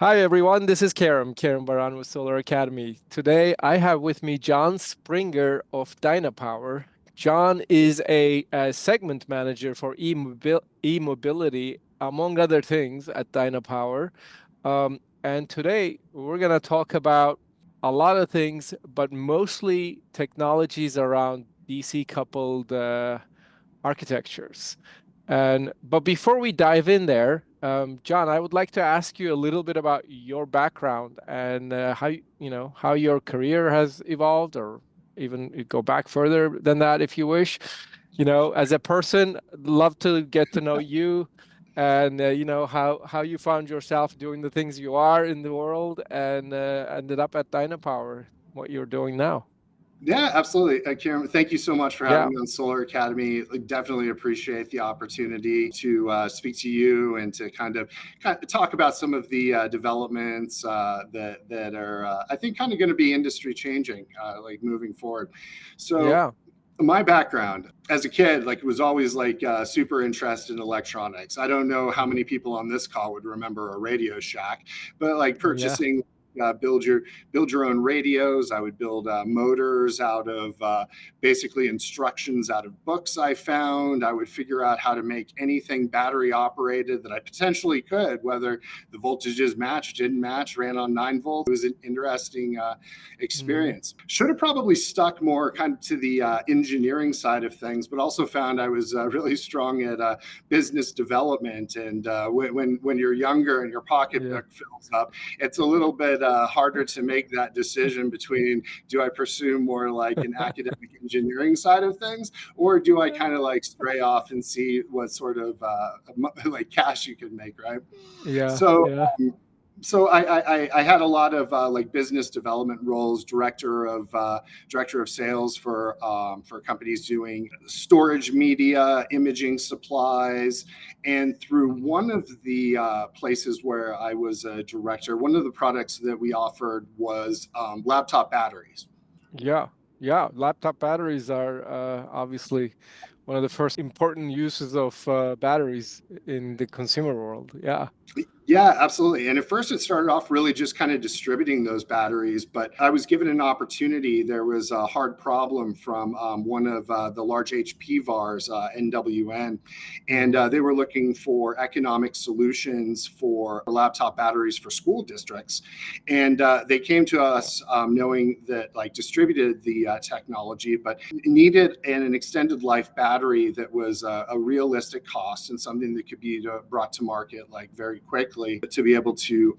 Hi everyone, this is Kerim Baran with SolarAcademy. Today I have with me John Springer of Dynapower. John is a segment manager for e-mobility, among other things, at Dynapower. And today we're going to talk about a lot of things, but mostly technologies around DC coupled architectures. But before we dive in there, John, I would like to ask you a little bit about your background and how your career has evolved, or even go back further than that if you wish. As a person, love to get to know you, and how you found yourself doing the things you are in the world, and ended up at Dynapower, what you're doing now. Yeah, absolutely. Kieran, thank you so much for having Yeah, me on Solar Academy. I definitely appreciate the opportunity to speak to you and to kind of talk about some of the developments that are, I think, kind of going to be industry changing, like moving forward. So, yeah, my background as a kid, like, was always like super interested in electronics. I don't know how many people on this call would remember a Radio Shack, but like yeah. purchasing build your own radios. I would build motors out of basically instructions out of books I found. I would figure out how to make anything battery operated that I potentially could, whether the voltages matched, didn't match, ran on 9 volts. It was an interesting Mhm. experience. Should have probably stuck more kind of to the engineering side of things, but also found I was really strong at business development. And when you're younger and your Yeah. pocketbook fills up, it's a little bit harder to make that decision between, do I pursue more like an academic engineering side of things, or do I kind of like stray off and see what sort of like cash you can make, right? Yeah, So yeah. um, so I had a lot of like business development roles, director of sales for companies doing storage media, imaging supplies, and through Mhm. one of the places where I was a director, one of the products that we offered was laptop batteries. Yeah, yeah. Laptop batteries are obviously one of the first important uses of batteries in the consumer world. Yeah. Yeah, absolutely. And at first, it started off really just kind of distributing those batteries. But I was given an opportunity. There was a hard problem from one of the large HP VARs, NWN, and Hmm. they were looking for economic solutions for laptop batteries for school districts. And they came to us knowing that like distributed the technology, but needed an extended life battery that was a realistic cost and something that could be brought to market like very quickly to be able to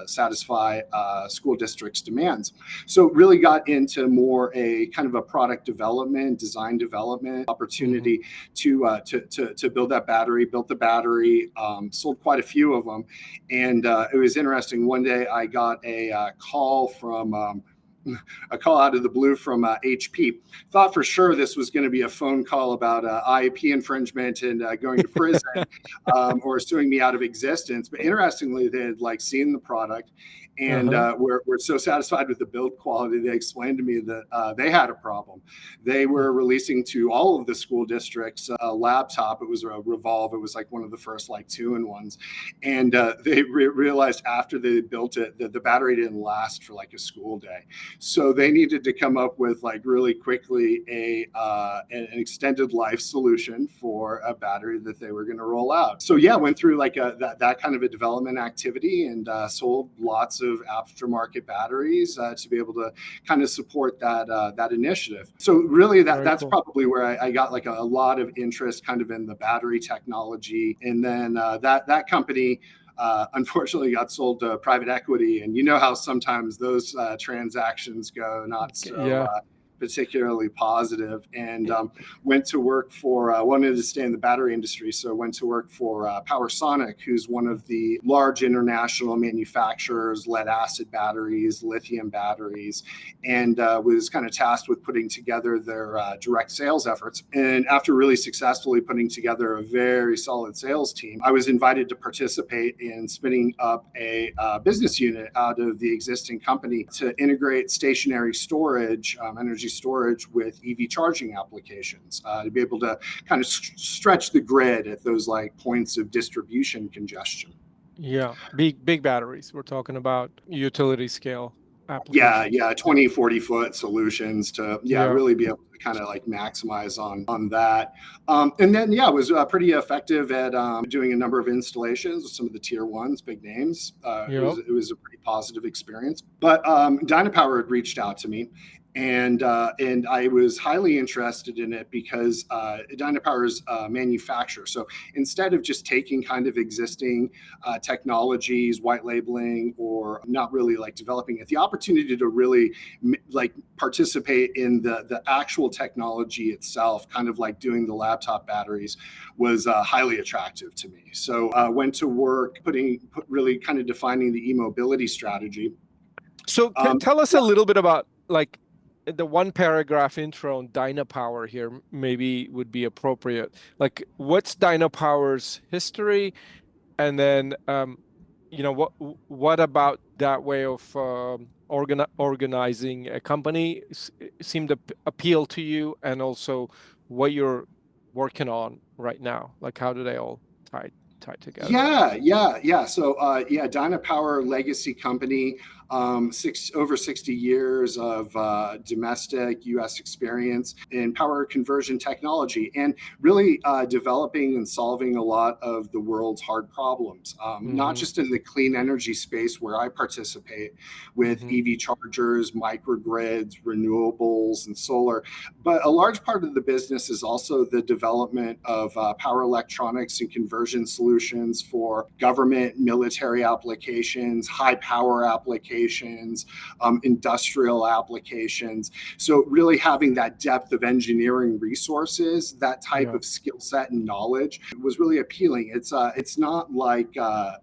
satisfy school districts' demands. So really got into more a kind of a product development, design development Hmm. opportunity to build that battery. Built the battery, sold quite a few of them, and it was interesting. One day I got a call from a call out of the blue from HP. Thought for sure this was going to be a phone call about IP infringement and going to prison or suing me out of existence. But interestingly, they had like seen the product and Uh-huh. were so satisfied with the build quality. They explained to me that they had a problem. They were releasing to all of the school districts a laptop. It was a Revolve. It was like one of the first like two-in-ones, and they realized after they built it that the battery didn't last for like a school day. So they needed to come up with like really quickly an extended life solution for a battery that they were going to roll out. So yeah, went through like that kind of a development activity and sold lots of aftermarket batteries to be able to kind of support that initiative. So really Very that's cool. probably where I got like a lot of interest kind of in the battery technology, and then that company unfortunately got sold to private equity. And you know how sometimes those transactions go not so Yeah. particularly positive. And went to work for, wanted to stay in the battery industry. So went to work for PowerSonic, who's one of the large international manufacturers, lead acid batteries, lithium batteries, and was kind of tasked with putting together their direct sales efforts. And after really successfully putting together a very solid sales team, I was invited to participate in spinning up a business unit out of the existing company to integrate stationary storage, energy storage, with EV charging applications to be able to kind of stretch the grid at those like points of distribution congestion. Yeah, big batteries. We're talking about utility scale Yeah, applications. yeah, 20, 40-foot solutions to, yeah, Yeah, really be able to kind of like maximize on that. And then, yeah, it was pretty effective at doing a number of installations with some of the tier ones, big names. yeah, It was a pretty positive experience. But Dynapower had reached out to me, and I was highly interested in it because Dynapower is a manufacturer. So instead of just taking kind of existing technologies, white labeling, or not really like developing it, the opportunity to really like participate in the actual technology itself, kind of like doing the laptop batteries, was highly attractive to me. So went to work really kind of defining the e-mobility strategy. So Um, tell us a little bit about like the one paragraph intro on Dynapower here maybe would be appropriate. Like what's Dynapower's history? And then what about that way of organizing a company seemed to appeal to you, and also what you're working on right now? Like how do they all tie together? Yeah. So, yeah, Dynapower legacy company, over 60 years of domestic U.S. experience in power conversion technology, and really developing and solving a lot of the world's hard problems. Not Mm-hmm. just in the clean energy space where I participate with Mm-hmm. EV chargers, microgrids, renewables, and solar, but a large part of the business is also the development of power electronics and conversion solutions for government, military applications, high power applications, industrial applications. So really having that depth of engineering resources, that type Yeah. of skill set and knowledge was really appealing. It's not like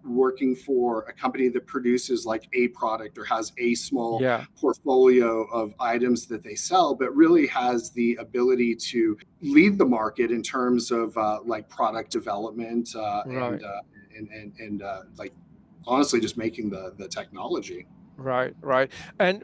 working for a company that produces like a product or has a small Yeah. portfolio of items that they sell, but really has the ability to lead the market in terms of like product development Right. like honestly just making the technology. Right.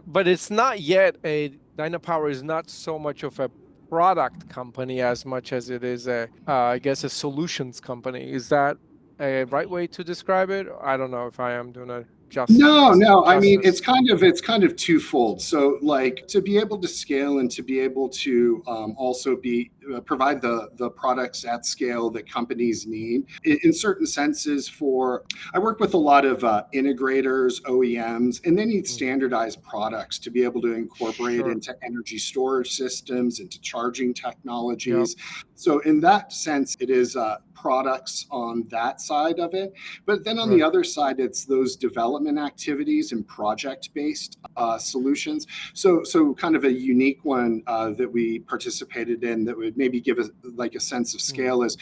But it's not yet Dynapower is not so much of a product company as much as it is I guess a solutions company. Is that a right way to describe it? I don't know if I am doing a No. I mean, justice. it's kind of twofold. So, like to be able to scale and to be able to also be provide the products at scale that companies need in certain senses. For I work with a lot of integrators, OEMs, and they need Hmm. standardized products to be able to incorporate Sure. into energy storage systems, into charging Yep. technologies. So, in that sense, it is products on that side of it. But then on the Right. other side, it's those development activities and project-based solutions. So kind of a unique one that we participated in that would maybe give us like a sense of Hmm. scale is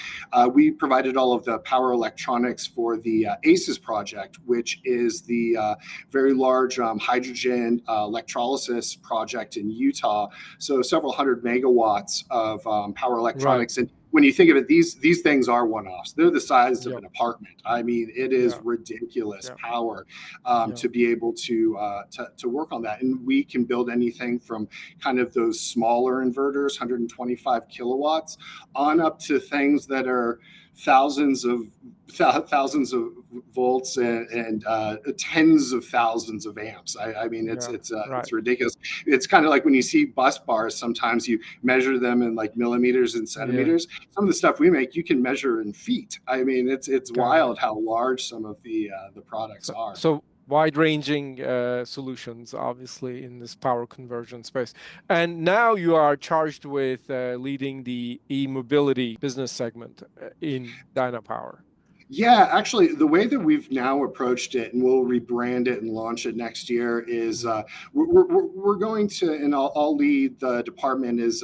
we provided all of the power electronics for the ACES project, which is the very large hydrogen electrolysis project in Utah. So several hundred megawatts of power Right. electronics. And when you think of it, these things are one-offs. They're the size of Yep. an apartment. I mean, it is Yeah. ridiculous Yeah. power Yeah. to be able to work on that. And we can build anything from kind of those smaller inverters, 125 kilowatts, on up to things that are thousands of thousands of volts and tens of thousands of amps. I mean, Yeah. it's Right. ridiculous. It's kind of like when you see bus bars. Sometimes you measure them in like millimeters and Yeah. centimeters. Some of the stuff we make, you can measure in feet. I mean, it's Got it. wild how large some of the products So, are. so wide-ranging solutions, obviously, in this power conversion space. And now you are charged with leading the e-mobility business segment in Dynapower. Yeah, actually, the way that we've now approached it, and we'll rebrand it and launch it next year, is Mm. we're going to, and I'll lead the department as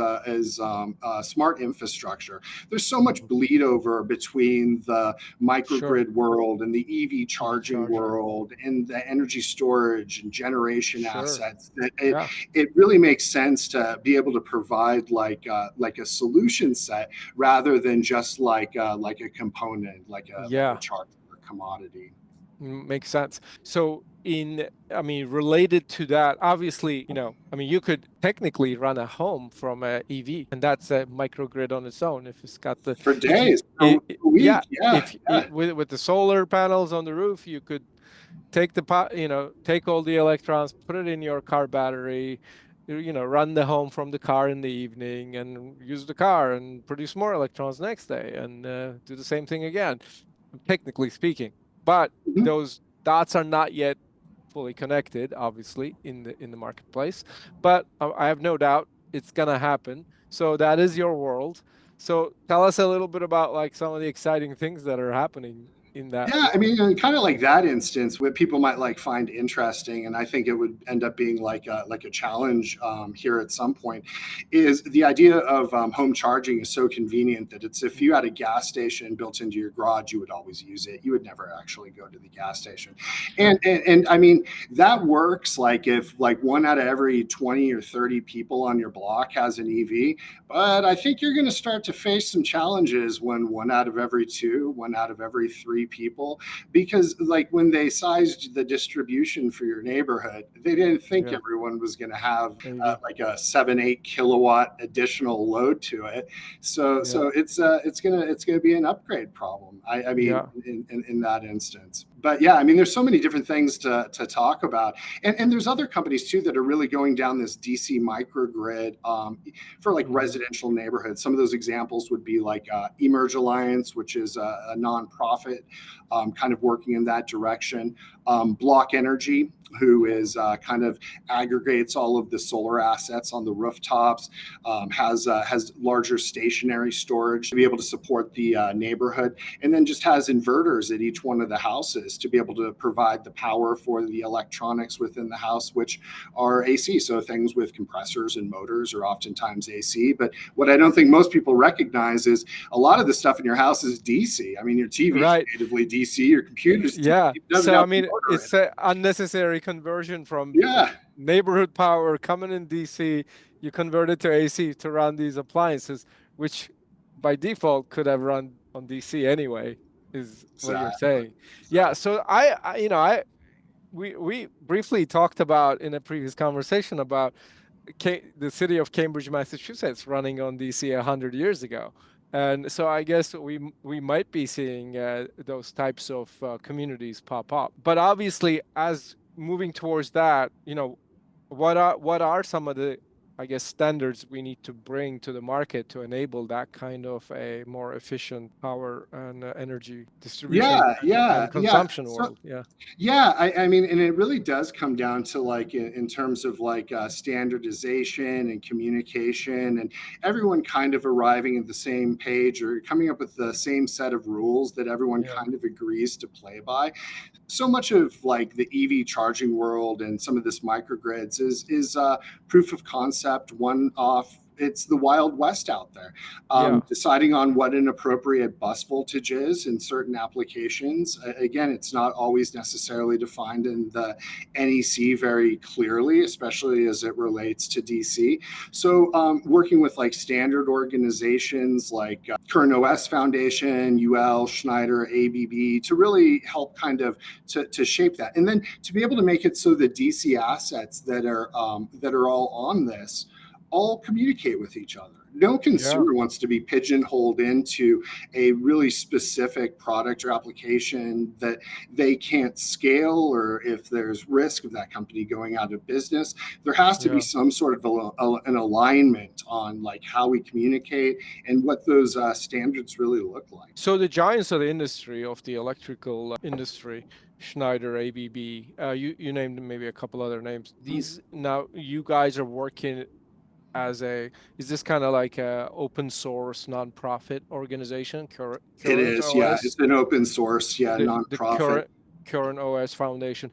smart infrastructure. There's so much Mhm. bleed over between the Sure. microgrid world and the EV EV charging charging. world and the energy storage and generation Sure. assets that Yeah. it really makes sense to be able to provide like a solution set rather than just like a component, like a Yeah. charger or commodity. Makes sense. So I mean, related to that, obviously, I mean, you could technically run a home from a EV, and that's a microgrid on its own. If it's got For if you, days, for a yeah, week. Yeah, yeah. with the solar panels on the roof, you could take take all the electrons, put it in your car battery, run the home from the car in the evening and use the car and produce more electrons next day and do the same thing again, technically speaking. But Mhm. those dots are not yet fully connected, obviously, in the marketplace. But I have no doubt it's gonna happen. So that is your world. So tell us a little bit about like some of the exciting things that are happening in that Yeah, I world. mean, kind of like that instance, what people might like find interesting, and I think it would end up being like a challenge here at some point, is the idea of home charging is so convenient that it's if you had a gas station built into your garage, you would always use it. You would never actually go to the gas station, Sure. and I mean that works like if like 1 out of every 20 or 30 people on your block has an EV, but I think you're going to start to face some challenges when 1 out of every 2, 1 out of every 3 people, because like when they sized the distribution for your neighborhood, they didn't think Yeah. everyone was going to have Maybe. like a 7-8 kilowatt additional load to it. Yeah. So it's gonna be an upgrade problem. I mean, Yeah. in that instance. But yeah, I mean, there's so many different things to talk about, and there's other companies too that are really going down this DC microgrid for like Hmm. residential neighborhoods. Some of those examples would be like Emerge Alliance, which is a nonprofit kind of working in that direction. Block Energy, who is kind of aggregates all of the solar assets on the rooftops, has larger stationary storage to be able to support the neighborhood, and then just has inverters at each one of the houses to be able to provide the power for the electronics within the house, which are AC. So things with compressors and motors are oftentimes AC. But what I don't think most people recognize is a lot of the stuff in your house is DC. I mean, your TV is Right. natively DC, your computer's DC, Yeah. it doesn't So have I a mean, motor in it's it. a unnecessary conversion from Yeah, neighborhood power coming in DC. You convert it to AC to run these appliances, which by default could have run on DC anyway, is what you're exactly. saying. Yeah. Exactly. So I we briefly talked about in a previous conversation about the city of Cambridge, Massachusetts, running on DC 100 years ago. And so I guess we might be seeing those types of communities pop up. But obviously, as moving towards that, what are some of the, I guess, standards we need to bring to the market to enable that kind of a more efficient power and energy distribution Yeah, yeah, and yeah. consumption So world? Yeah. yeah, I mean, and it really does come down to like in terms of like standardization and communication, and everyone kind of arriving at the same page or coming up with the same set of rules that everyone Yeah. kind of agrees to play by. So much of like the EV charging world and some of this microgrids is proof of concept, one off. It's the Wild West out there. Yeah. Deciding on what an appropriate bus voltage is in certain applications. Again, it's not always necessarily defined in the NEC very clearly, especially as it relates to DC. So, working with like standard organizations like Current OS Foundation, UL, Schneider, ABB to really help kind of to shape that, and then to be able to make it so the DC assets that are all on this all communicate with each other. No Yeah. consumer wants to be pigeonholed into a really specific product or application that they can't scale, or if there's risk of that company going out of business. There has to be Yeah. some sort of an alignment on like how we communicate and what those standards really look like. So the giants of the industry, of the electrical industry, Schneider, ABB, you named maybe a couple other names. These now you guys are working as is this kind of like a open source nonprofit organization, It Current is, yeah. OS, It's an open source, yeah, the nonprofit. Current OS Foundation,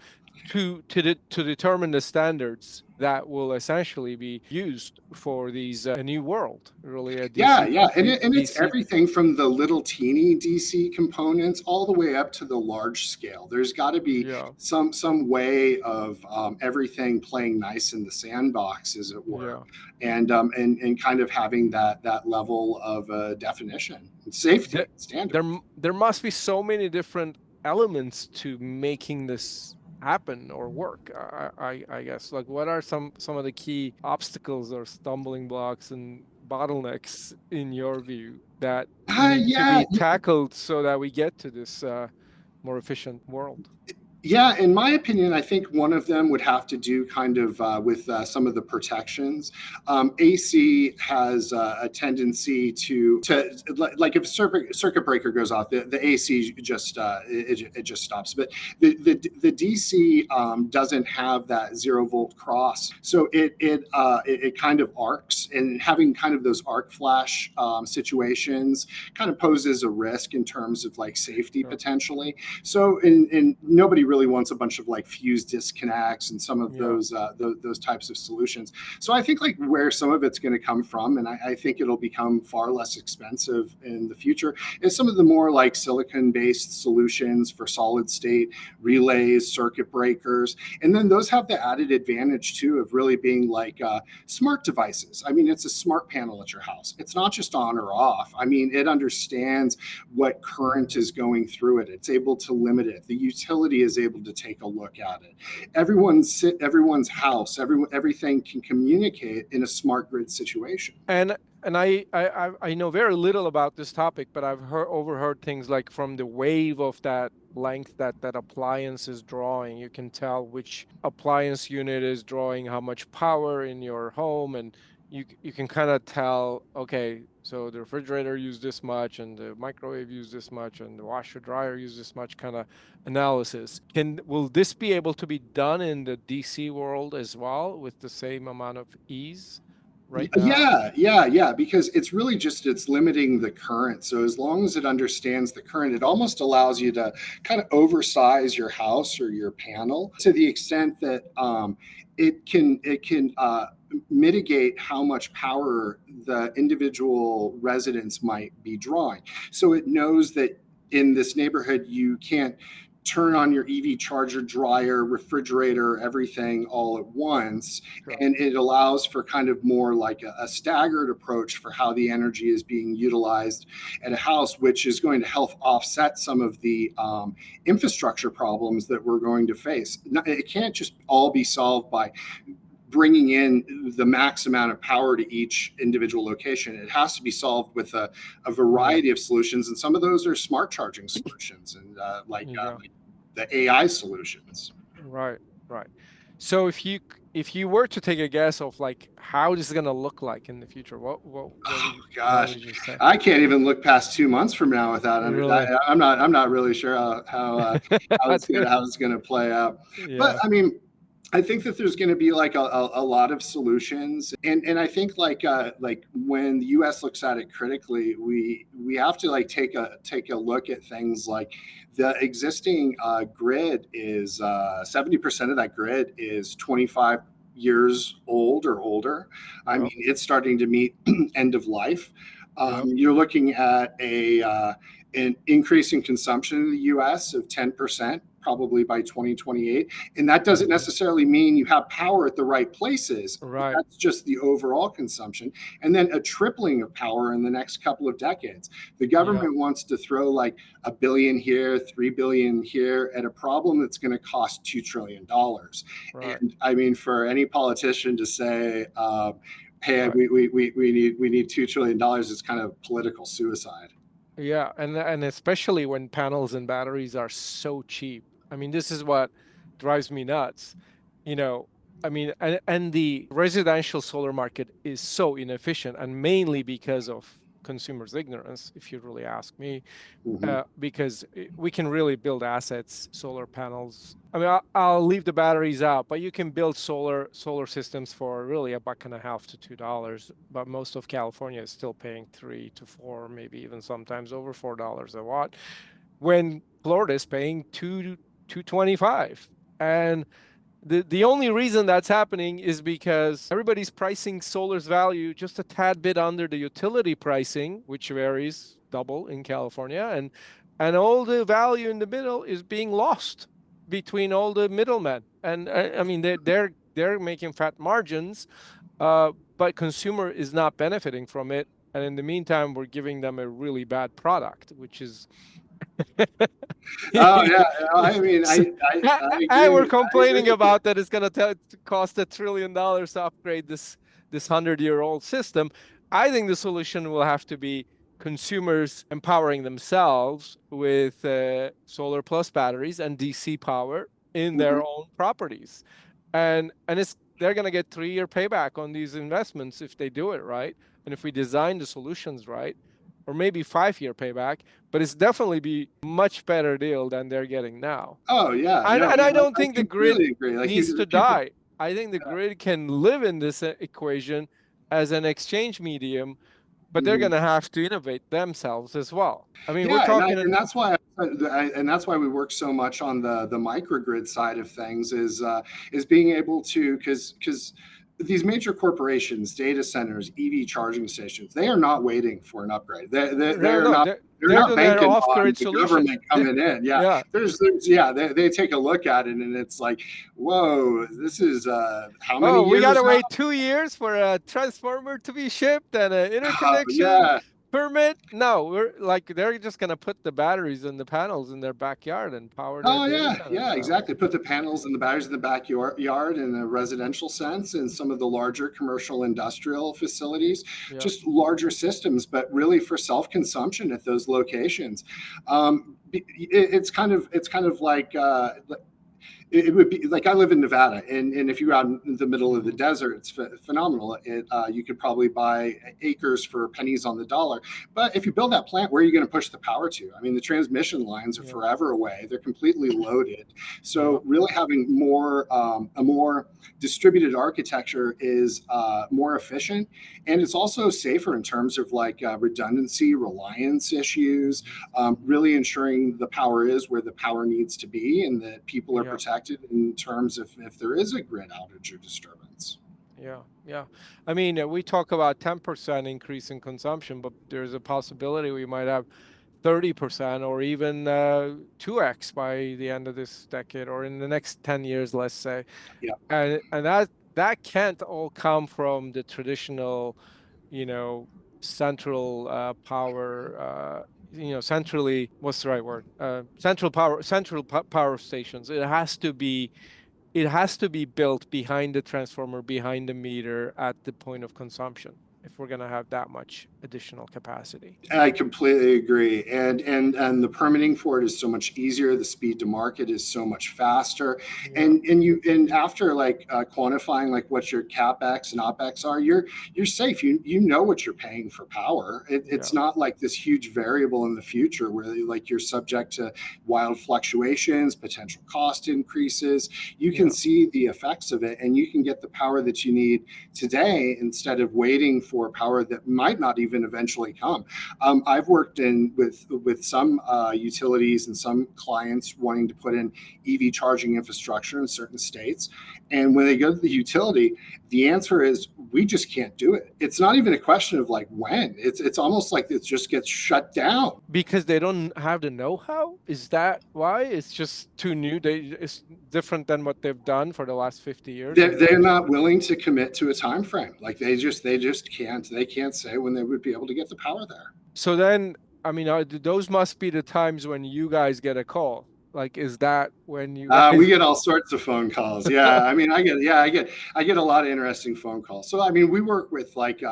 to determine the standards that will essentially be used for these a new world, really a Yeah, DC yeah, and it's DC. everything from the little teeny DC components all the way up to the large scale. There's got to be Yeah. some way of everything playing nice in the sandbox, as it were, Yeah. and kind of having that level of definition, and safety, there, standards. there must be so many different elements to making this happen or work? I guess, like, what are some of the key obstacles or stumbling blocks and bottlenecks in your view that need to Yeah, be tackled so that we get to this more efficient world? Yeah, in my opinion, I think one of them would have to do kind of with some of the protections. AC has a tendency to like if a circuit breaker goes off, the AC just it just stops. But the DC doesn't have that 0 volt cross, so it kind of arcs, and having kind of those arc flash situations kind of poses a risk in terms of like safety Sure. potentially. So, and nobody really wants a bunch of like fuse disconnects and some of Yeah. those types of solutions. So I think like where some of it's going to come from, and I think it'll become far less expensive in the future, is some of the more like silicon-based solutions for solid state relays, circuit breakers, and then those have the added advantage too of really being like smart devices. I mean, it's a smart panel at your house. It's not just on or off. I mean, it understands what current is going through it. It's able to limit it. The utility is able to take a look at it. Everyone's house, everything can communicate in a smart grid situation. And I know very little about this topic, but I've overheard things like from the wave of that length that appliance is drawing, you can tell which appliance unit is drawing how much power in your home, and you can kind of tell, okay, so the refrigerator used this much, and the microwave used this much, and the washer dryer used this much, kind of analysis. Will this be able to be done in the DC world as well with the same amount of ease right now? Yeah, because it's really just it's limiting the current. So as long as it understands the current, it almost allows you to kind of oversize your house or your panel to the extent that it can mitigate how much power the individual residents might be drawing. So it knows that in this neighborhood you can't turn on your EV charger, dryer, refrigerator, everything all at once. Sure. And it allows for kind of more like a staggered approach for how the energy is being utilized at a house, which is going to help offset some of the infrastructure problems that we're going to face. It can't just all be solved by bringing in the max amount of power to each individual location. It has to be solved with a variety of solutions, and some of those are smart charging solutions and like Yeah. the AI solutions. Right, right. So if you were to take a guess of like how this is gonna look like in the future, Oh what gosh, would you say? I can't even look past 2 months from now without Really? I'm not really sure how it's gonna play out. But Yeah. I mean, I think that there's going to be like a lot of solutions, and I think like when the U.S. looks at it critically, we have to like take a look at things like the existing grid is 70% of that grid is 25 years old or older. I mean, Yep. it's starting to meet end of life. Yep. You're looking at an increase in consumption in the U.S. of 10%, probably by 2028. And that doesn't Mhm. necessarily mean you have power at the right places. Right. That's just the overall consumption. And then a tripling of power in the next couple of decades. The Yeah. government wants to throw like $1 billion here, $3 billion here at a problem that's going to cost $2 trillion. Right. And I mean, for any politician to say, hey, Right. we need $2 trillion is kind of political suicide. Yeah, and especially when panels and batteries are so cheap. I mean, this is what drives me nuts. You know, I mean, and the residential solar market is so inefficient, and mainly because of consumers' ignorance, if you really ask me. Mm-hmm. Because we can really build assets, solar panels. I mean, I'll leave the batteries out, but you can build solar systems for really $1.50 to $2. But most of California is still paying 3 to 4, maybe even sometimes over $4 a watt, when Florida is paying 2.25. And the only reason that's happening is because everybody's pricing solar's value just a tad bit under the utility pricing, which varies double in California, and all the value in the middle is being lost between all the middlemen. And I mean, they're making fat margins, but consumer is not benefiting from it. And in the meantime, we're giving them a really bad product, which is Oh yeah, I mean, So- I and we're agree. I agree complaining with you. about that it's going to cost $1 trillion to upgrade this 100-year-old system. I think the solution will have to be consumers empowering themselves with solar plus batteries and DC power in their Mhm. own properties, and it's they're going to get 3-year payback on these investments if they do it right, and if we design the solutions right, or maybe 5-year payback, but it's definitely be much better deal than they're getting now. Oh yeah, And, no, and yeah, I don't I think the grid completely agree. Like needs to people, die. I think the grid can live in this equation as an exchange medium, but they're going mhm. to have to innovate themselves as well. I mean, we're Yeah, talking. and that's why and that's why we work so much on the microgrid side of things is being able to because these major corporations, data centers, EV charging stations, they are not waiting for an upgrade. No, They're no, not they're they're not doing their banking on off-grid the solution. government coming in. Yeah, Yeah. there's yeah, they take a look at it and it's like, whoa, this is how many Oh, we got years to now? wait 2 years for a transformer to be shipped and an Oh, interconnection yeah. permit. No, we're like they're just gonna put the batteries and the panels in their backyard and power their Oh data yeah, centers yeah, now. exactly. Put the panels and the batteries in the backyard in a residential sense, and some of the larger commercial industrial facilities, Yeah, just larger systems, but really for self-consumption at those locations. It's kind of like it would be like I live in Nevada, and if you're out in the middle of the hmm, desert, it's phenomenal. You could probably buy acres for pennies on the dollar. But if you build that plant, where are you going to push the power to? I mean, the transmission lines are yeah, forever away; they're completely loaded. yeah, So, really having more a more distributed architecture is more efficient, and it's also safer in terms of like redundancy, reliance issues, hmm, really ensuring the power is where the power needs to be and that people are yeah, protected in terms of if there is a grid outage or disturbance. yeah, yeah. I mean, we talk about 10% increase in consumption, but there's a possibility we might have 30% or even 2x by the end of this decade or in the next 10 years, let's say. Yeah. And that can't all come from the traditional, you know, central power, centrally, what's the right word? Central power stations. It has to be built behind the transformer, behind the meter at the point of consumption if we're going to have that much additional capacity. I completely agree, and the permitting for it is so much easier. The speed to market is so much faster, Yeah, and after like quantifying like what your capex and opex are, you're safe. You know what you're paying for power. yeah, It's not like this huge variable in the future where like you're subject to wild fluctuations, potential cost increases. You can yeah, see the effects of it, and you can get the power that you need today instead of waiting for power that might not even eventually come. I've worked in with some utilities and some clients wanting to put in EV charging infrastructure in certain states, and when they go to the utility, the answer is we just can't do it. It's not even a question of like when. It's almost like it just gets shut down. because they don't have the know-how. Is that why? It's just too new. It's different than what they've done for the last 50 years, They're, and they they're just not willing to commit to a time frame. Like they just can't. They can't say when they would be able to get the power there. so then, I mean, those must be the times when you guys get a call. Like, is that when you We guys? get all sorts of phone calls. Yeah, I mean, I get a lot of interesting phone calls. So, I mean, we work with like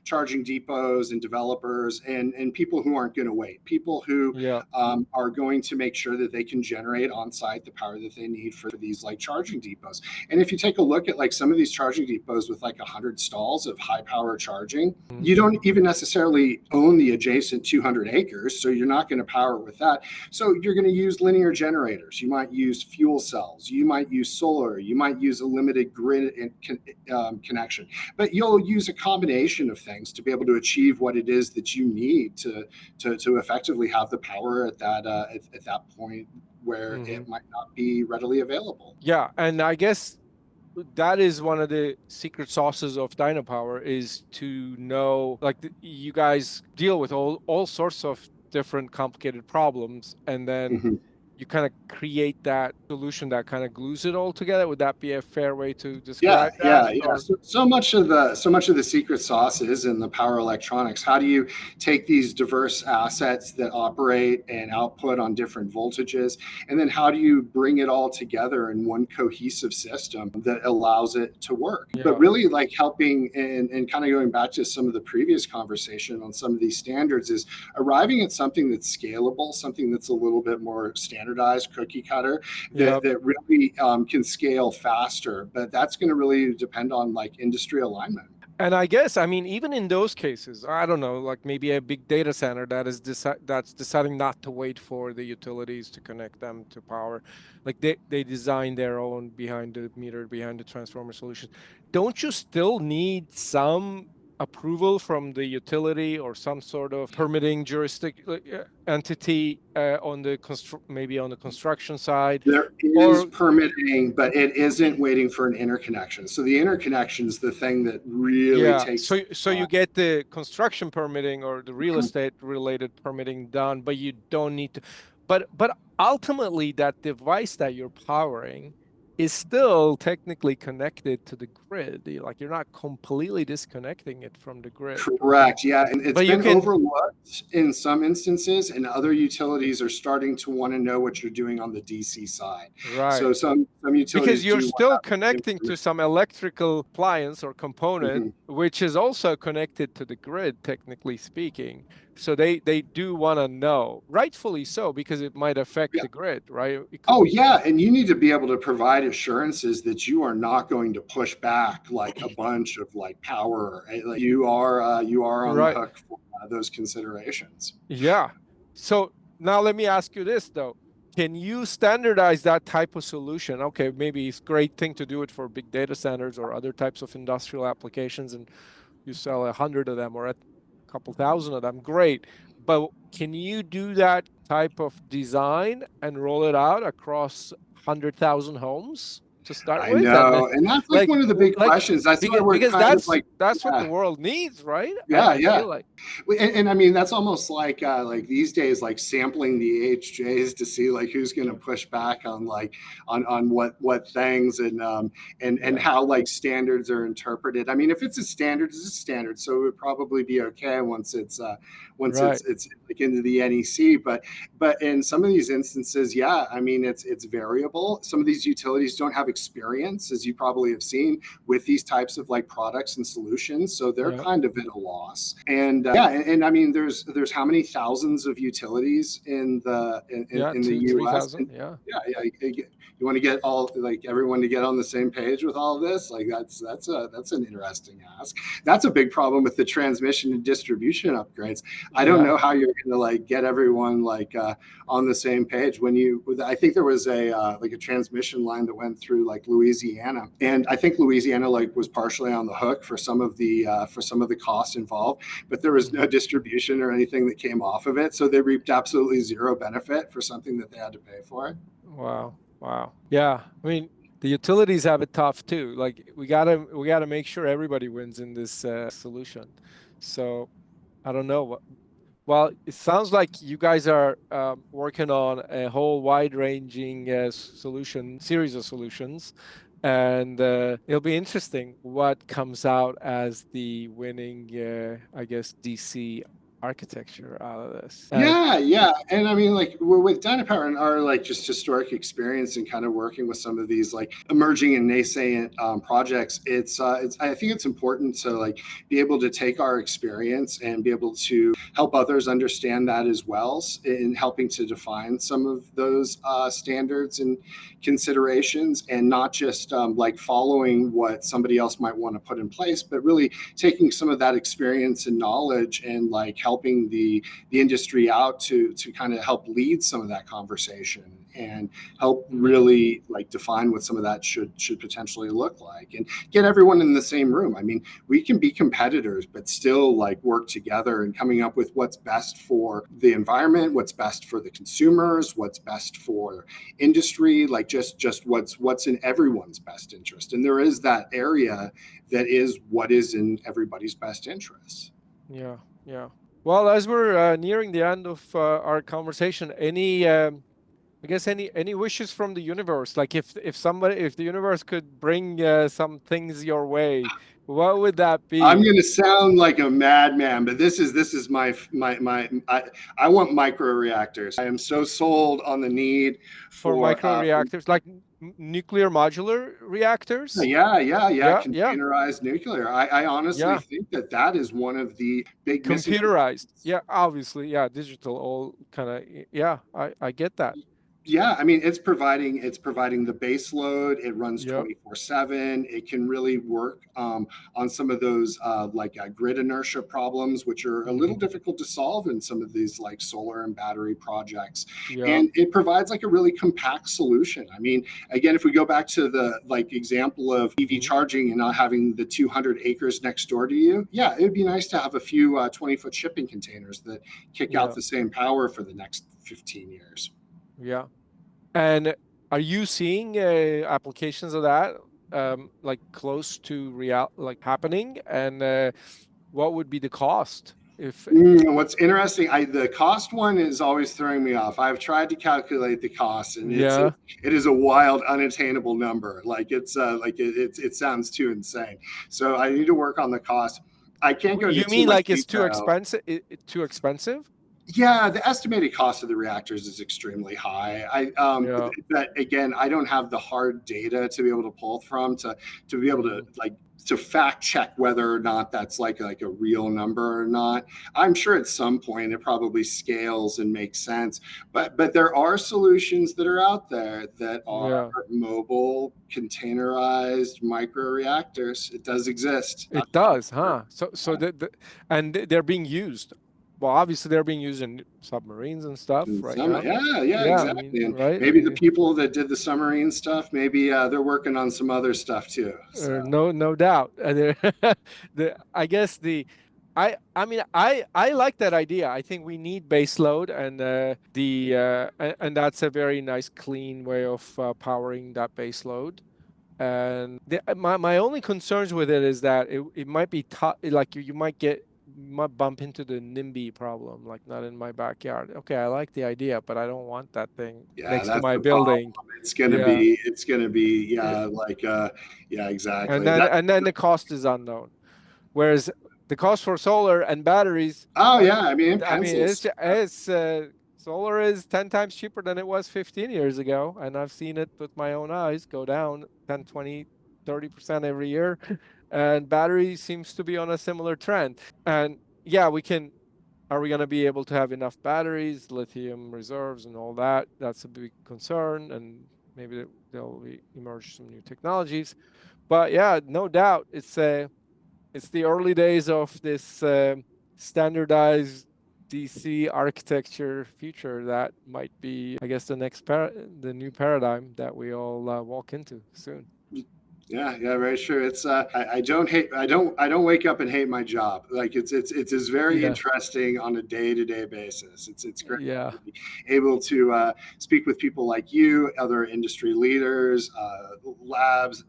charging depots and developers and people who aren't going to wait, people who Yeah, are going to make sure that they can generate on site the power that they need for these like charging depots. And if you take a look at like some of these charging depots with like 100 stalls of high power charging, mhm, you don't even necessarily own the adjacent 200 acres, so you're not going to power it with that. So you're going to use linear generators. You might use fuel cells. You might use solar. You might use a limited grid connection. But you'll use a combination of things to be able to achieve what it is that you need to effectively have the power at that point where mhm. it might not be readily available. Yeah, and I guess that is one of the secret sauces of Dynapower is to know, like, you guys deal with all sorts of different complicated problems, and then Mhm. you kind of create that solution that kind of glues it all together. Would that be a fair way to describe that? Yeah. So much of the secret sauce is in the power electronics. How do you take these diverse assets that operate and output on different voltages, and then how do you bring it all together in one cohesive system that allows it to work? Yeah. But really, like helping and kind of going back to some of the previous conversation on some of these standards is arriving at something that's scalable, something that's a little bit more standardized, cookie cutter, that really can scale faster. But that's going to really depend on like industry alignment. And I guess, I mean, even in those cases, I don't know, like maybe a big data center that is that's deciding not to wait for the utilities to connect them to power. Like they design their own behind the meter, behind the transformer solution. Don't you still need some approval from the utility or some sort of permitting entity on the maybe on the construction side? There is Or permitting, but it isn't waiting for an interconnection. So the interconnection is the thing that really yeah, takes so you get the construction permitting or the real estate related permitting done, but you don't need to. But ultimately, that device that you're powering is still technically connected to the grid. Like you're not completely disconnecting it from the grid. Correct. Yeah. And it's But you been can, overlooked in some instances, and other utilities are starting to want to know what you're doing on the DC side. right. So some utilities Because you're do still want connecting to some electrical appliance or component, which is also connected to the grid, technically speaking. So they do want to know, rightfully so, because it might affect the grid, right? Oh yeah, and you need to be able to provide assurances that you are not going to push back like a bunch of like power. Right? Like you are on the hook for those considerations. Yeah. So now let me ask you this though. Can you standardize that type of solution? Okay, maybe it's a great thing to do it for big data centers or other types of industrial applications, and you sell 100 of them or a couple thousand of them. Great. But can you do that type of design and roll it out across 100,000 homes to start I with? And know, and that's like one of the big questions. That's why we're because kind of like that's what the world needs, right? Yeah, I feel like. and I mean that's almost like these days, like sampling the AHJs to see like who's going to push back on like on what things and how like standards are interpreted. I mean, if it's a standard, it's a standard, so it would probably be okay once it's like into the NEC. But in some of these instances, yeah, I mean it's variable. Some of these utilities don't have experience, as you probably have seen, with these types of like products and solutions, so they're kind of at a loss. And and I mean there's how many thousands of utilities in the US? You want to get all like everyone to get on the same page with all of this? Like that's an interesting ask. That's a big problem with the transmission and distribution upgrades. I don't know how you're going to like get everyone like on the same page when I think there was a like a transmission line that went through like Louisiana, and I think Louisiana like was partially on the hook for some of the costs involved, but there was no distribution or anything that came off of it, so they reaped absolutely zero benefit for something that they had to pay for. Wow. Yeah, I mean the utilities have it tough too. Like we gotta make sure everybody wins in this solution. So I don't know what. Well, it sounds like you guys are working on a whole wide-ranging series of solutions, and it'll be interesting what comes out as the winning, I guess, DC architecture out of this. Yeah, and I mean, like we're with Dynapower and our like just historic experience and kind of working with some of these like emerging and nascent projects. It's I think it's important to like be able to take our experience and be able to help others understand that as well in helping to define some of those standards and considerations, and not just like following what somebody else might want to put in place, but really taking some of that experience and knowledge and like helping the industry out to kind of help lead some of that conversation and help really like define what some of that should potentially look like and get everyone in the same room. I mean, we can be competitors but still like work together and coming up with what's best for the environment, what's best for the consumers, what's best for industry, like just what's in everyone's best interest. And there is that area that is what is in everybody's best interest. Yeah. Well, as we're nearing the end of our conversation, any I guess any wishes from the universe? Like if the universe could bring some things your way, what would that I'm be going to sound like a madman, but this is I want microreactors. I am so sold on the need for for microreactors, like nuclear modular reactors? yeah, Yeah, yeah, containerized nuclear. I honestly yeah. think that is one of the big missing Computerized. components. Yeah, obviously. Yeah, digital. All kind of. Yeah, I get that. Yeah, I mean it's providing the base load. It runs Yep. 24/7. It can really work on some of those grid inertia problems, which are a little Hmm. difficult to solve in some of these like solar and battery projects. Yep. And it provides like a really compact solution. I mean, again, if we go back to the like example of EV Hmm. charging and not having the 200 acres next door to you, yeah, it would be nice to have a few 20-foot shipping containers that kick out Yeah. the same power for the next 15 years. Yeah. And are you seeing applications of that like close to like happening? And what would be the cost if? What's interesting, the cost one is always throwing me off. I've tried to calculate the cost, and Yeah. it is a wild, unattainable number. It sounds too insane. So I need to work on the cost. I can't go into You too mean much like it's too detail. expensive? Too expensive? Yeah, the estimated cost of the reactors is extremely high. Yeah. But again, I don't have the hard data to be able to pull from to be able to Hmm. to fact check whether or not that's like a real number or not. I'm sure at some point it probably scales and makes sense. But there are solutions that are out there that are Yeah. mobile, containerized microreactors. It does exist. It does, huh? So and they're being used. Well, obviously they're being used in submarines and stuff And right some, now. yeah, Yeah, I mean, exactly. And right? maybe the people that did the submarine stuff, maybe they're working on some other stuff too. So No doubt. I guess I mean, I like that idea. I think we need base load, and and that's a very nice, clean way of powering that base load. And my only concerns with it is that it might be tough. Like you might bump into the NIMBY problem, like not in my backyard. Okay, I like the idea, but I don't want that thing yeah, next to that's my the problem. building. It's gonna Yeah. be, it's gonna be, Yeah. yeah, And exactly. then That. and then the cost is unknown. Whereas the cost for solar and batteries, Oh yeah, I mean, it I mean, pencils. it's solar is 10 times cheaper than it was 15 years ago, and I've seen it with my own eyes go down 10, 20, 30% every year. And battery seems to be on a similar trend. And yeah, are we going to be able to have enough batteries, lithium reserves, and all that? That's a big concern, and maybe there'll emerge some new technologies. But yeah, no doubt, it's the early days of this standardized DC architecture future that might be, I guess, the new paradigm that we all walk into soon. Yeah, very true. It's I don't wake up and hate my job. Like it's very Yeah, interesting on a day-to-day basis. It's great yeah, to be able to speak with people like you, other industry leaders, labs,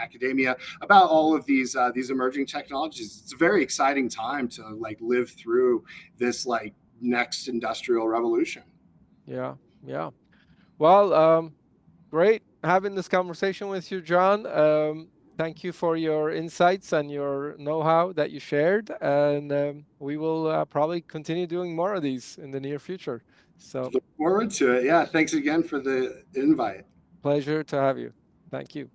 academia about all of these emerging technologies. It's a very exciting time to like live through this like next industrial revolution. yeah, yeah. Well, great having this conversation with you, John. Thank you for your insights and your know-how that you shared, and we will probably continue doing more of these in the near future. So, Look forward to it. Yeah, thanks again for the invite. pleasure to have you. Thank you.